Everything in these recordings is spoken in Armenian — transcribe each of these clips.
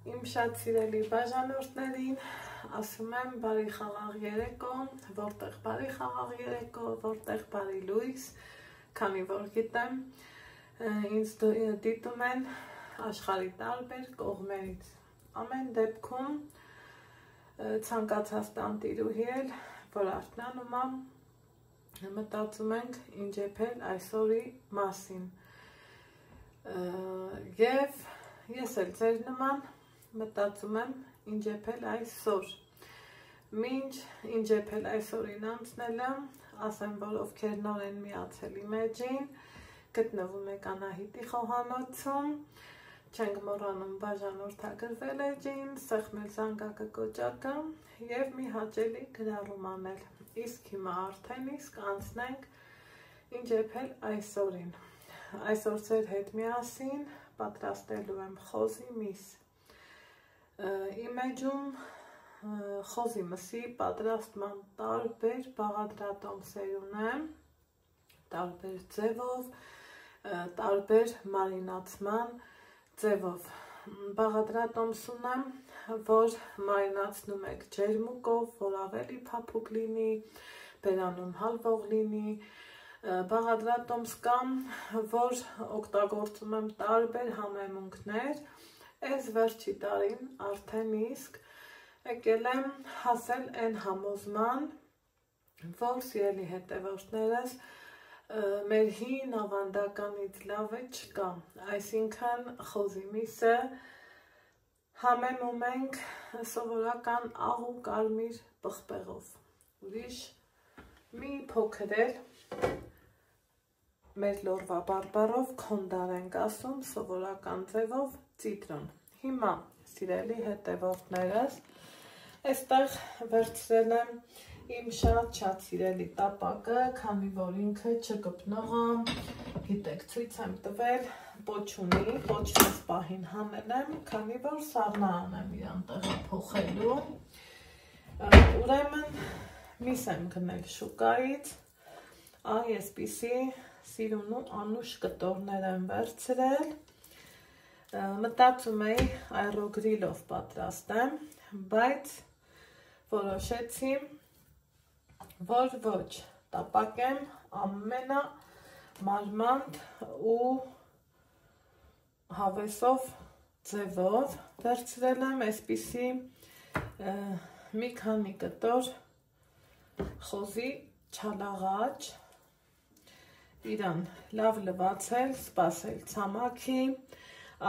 Իմ շատ սիրելի բաժանորդներին ասում եմ բարի խաղաղ երեկո, որտեղ բարի խաղաղ երեկո, որտեղ բարի լույս, քանի որ գիտեմ, ինձ դիտում են աշխարհի տարբեր կողմերից։ Ամեն դեպքում ցանկացած տանտիրուհի էլ, որ արթնանում եմ, մտածում ենք ինչ եփել այսօրի մասին։ Եվ ես էլ ձեր նման մտածում եմ ինչ եփել այսօր։ Մինչ ինչ եփել այսօրին անցնելը, ասեմ, որ ովքեր նոր են միացել իմ էջին, գտնվում եք Անահիտի խոհանոցում, չենք մոռանում բաժանորդագրվել էջին, սեղմել զանգակը կոճակը եւ մի հաճելի գրառում անել։ Իսկ հիմա արդեն իսկ անցնենք ինչ եփել այսօրին։ Այսօր ձեր հետ միասին պատրաստելու եմ խոզի միս։ Իմ էջում խոզի մսի պատրաստման տարբեր բաղադրատոմսեր ունեմ, տարբեր ձևով, տարբեր մարինացման ձևով։ Բաղադրատոմս ունեմ, որ մարինացնում եք ջերմուկով, որ ավելի փափուկ լինի, բերանում հալվող լինի։ Բաղադրատոմս կամ, որ օգտագործում եմ տարբեր համեմունքներ, այս վերջի տարին արդեն իսկ եկել եմ հասել այն համոզման, որ սիրելի հետևորդներս մեր հին ավանդականից լավը չկա, այսինքն խոզի միսը համեմում ենք սովորական աղ ու կարմիր պղպեղով, ուրիշ մի փոքր էլ մեր լորվա բարբառով քոնդար ենք ասում, սովորական ձևով ցիտրոն։ Հիմա սիրելի հետևորդներս, այստեղ վերցրել եմ իմ շատ սիրելի տապակը, քանի որ ինքը չկպնող է, գիտեք, ցույց եմ տվել, պոչ ունի, պոչնից պահին հանել եմ, քանի որ սառնարան եմ իրան տեղը փոխելու։ Ուրեմն միս եմ գնել շուկայից, այսպիսի սիրուն ու անուշ կտորներ եմ վերցրել, մտածում էի այռոգրիլով պատրաստեմ, բայց որոշեցի, որ ոչ, տապակեմ ամենամանմանդ ու հավեսով ձևով, վերցրել եմ այսպիսի մի քանի կտոր խոզի չալաղաճ, իրան լավ լվացել, սպասել ցամաքի,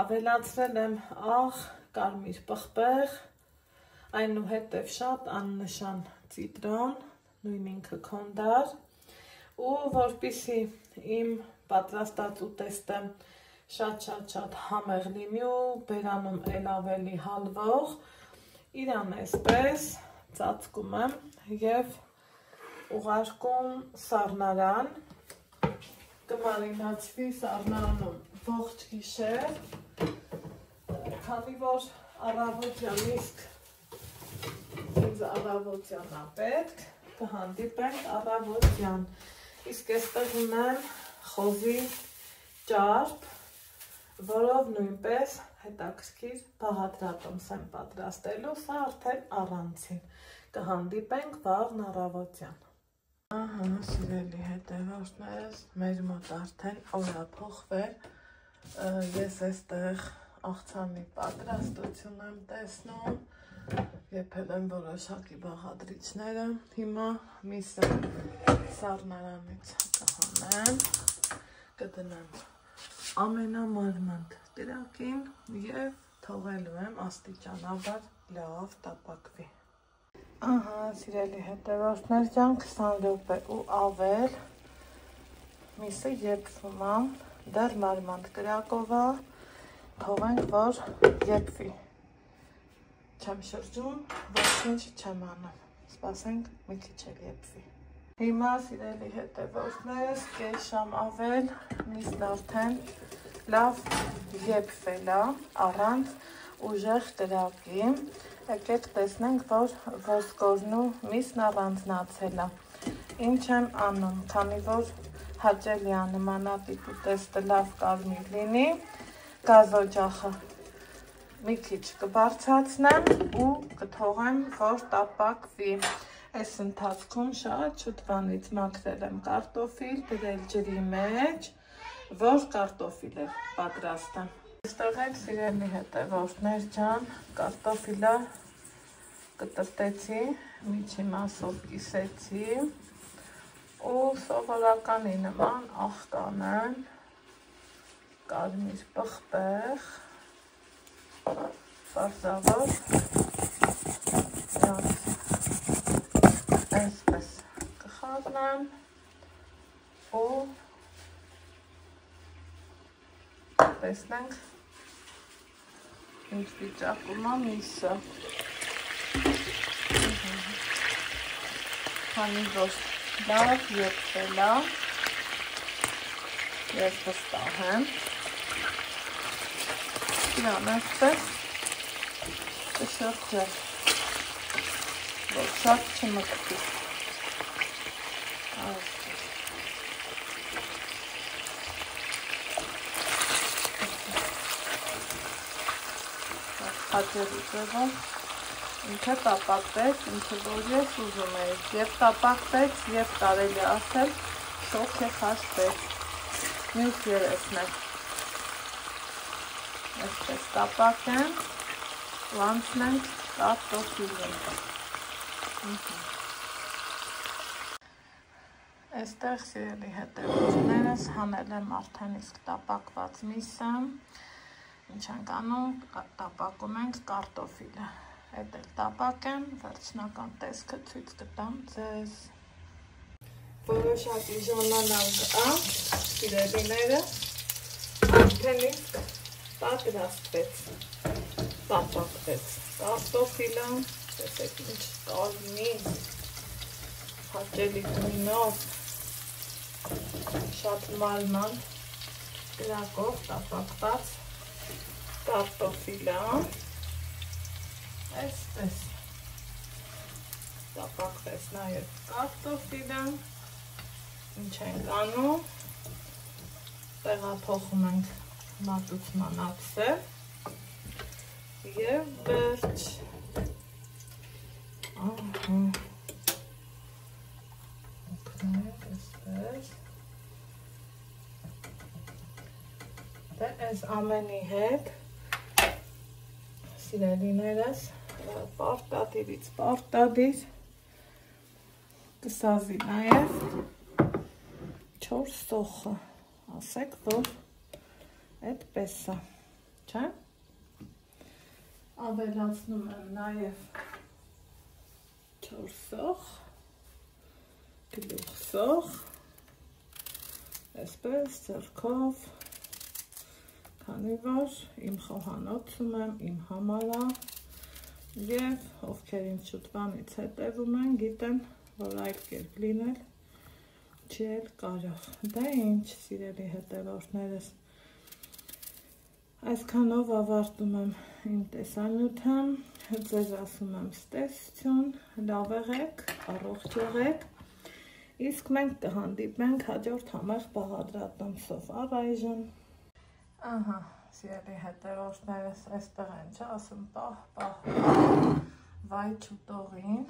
ավելացրել եմ աղ, կարմիր պղպեղ, այնուհետև շատ աննշան ցիտրոն, նույն ինքը քոնդար, ու որպեսզի իմ պատրաստած ուտեստը շատ համեղ լինի ու բերանում էլ ավելի հալվող, իրան այսպես ծածկում եմ և ուղարկում սառնարան, կմարինացվի սառնարանում ողջ գիշեր, քանի որ առավոտյան իսկ ինձ առավոտյան է պետք, կհանդիպենք առավոտյան, իսկ այստեղ ունեմ խոզի ճարպ, որով նույնպես հետաքրքիր բաղադրատոմս եմ պատրաստելու, սա արդեն առանցին, կհանդիպենք վաղն առավոտյան։ Ահա, սիրելի հետևորդներս, մեր մոտ արդեն օր է փոխվել, ես այստեղ աղցանի պատրաստություն եմ տեսնում, եփել եմ որոշակի բաղադրիչները, հիմա միսը սառնարանից կհանեմ, կդնեմ ամենամանմանդ կրակին և թողելու եմ աստիճանաբար լավ տապակվի։ Ահա, սիրելի հետևորդներ ջան, 20 րոպե ու ավել միսը եփվում է, դեռ մանմանդ կրակով է, թողենք, որ եփվի։ Չեմ շրջում, ոչինչ չեմ անում, սպասենք մի քիչ էլ եփվի։ Հիմա սիրելի հետևորդներս, կես ժամ ավել, միսն արդեն լավ եփվել է, առանց ուժեղ կրակի, եկեք տեսնենք, որ ոսկորն ու միսն առանձնացել է։ Ինչ եմ անում, քանի որ հաճելի է նմանատիպ ուտեստը լավ կարմիր լինի, գազօջախը մի քիչ կբարձրացնեմ ու կթողեմ, որ տապակվի։ Այս ընթացքում շատ շուտ բանից մաքրել եմ կարտոֆիլ, դրել ջրի մեջ, որ կարտոֆիլը պատրաստեմ։ Այստեղ էլ սիրելի հետևորդներ ջան, կարտոֆիլը կտրտեցի, միջի մասով կիսեցի ու սովորականի նման աղ կանեմ, կարմիր պղպեղ, պարզավոր այսպես կխառնեմ ու տեսնենք ինչ վիճակում է միսը։ Քանի որ լավ եպրել է, ես վստահ եմ, իրան այսպես կշրջել, որ շատ չմկտի։ Հաճելի ձևով ինքը տապակվեց, ինչը որ ես ուզում էի, և տապակվեց, և կարելի ասել շոգ է խաշվեց, մյուս երեսն է, այսպես տապակենք, ու անցնենք կարտոֆիլին։ Այստեղ սիրելի հետևորդներս հանել եմ արդեն իսկ տապակված միսը, ինչ ենք անում, տապակում ենք կարտոֆիլը, հետ էլ տապակեմ, վերջնական տեսքը ցույց կտամ ձեզ։ Որոշակի ժամանակ սիրելիները, արդեն իսկ պատրաստվեց, տապակվեց կարտոֆիլը, տեսեք ինչ կարմիր, հաճելի գույնով, շատ մանր կրակով տապակված կարտոֆիլը, այսպես տապակվեց նաև կարտոֆիլը, ինչ ենք անում, տեղափոխում ենք մատուցման ափսեր և վերջ, օգնենք այսպես, դե այս ամենի հետ սիրելիներս պարտադիրից պարտադիր կսազի նաև 4 սոխը, ասեք, որ այդպես է, չէ՞։ Ավելացնում եմ նաև 4 սոխ, գլուխ սոխ, այսպես ձեռքով, քանի որ իմ խոհանոցում եմ, իմ համար է, և ովքեր ինձ շուտվանից հետևում են, գիտեն, որ այլ կերպ լինել չի էլ կարող։ Դա ինչ, սիրելի հետևորդներս, այսքանով ավարտում եմ իմ տեսանյութը, ձեզ ասում եմ ստեսություն, լավ եղեք, առողջ եղեք, իսկ մենք կհանդիպենք հաջորդ համեղ բաղադրատոմսով, առայժմ։ Ահա, սիրելի հետևորդներս, այստեղ են չէ, ասում պահ, վայ չուտողին,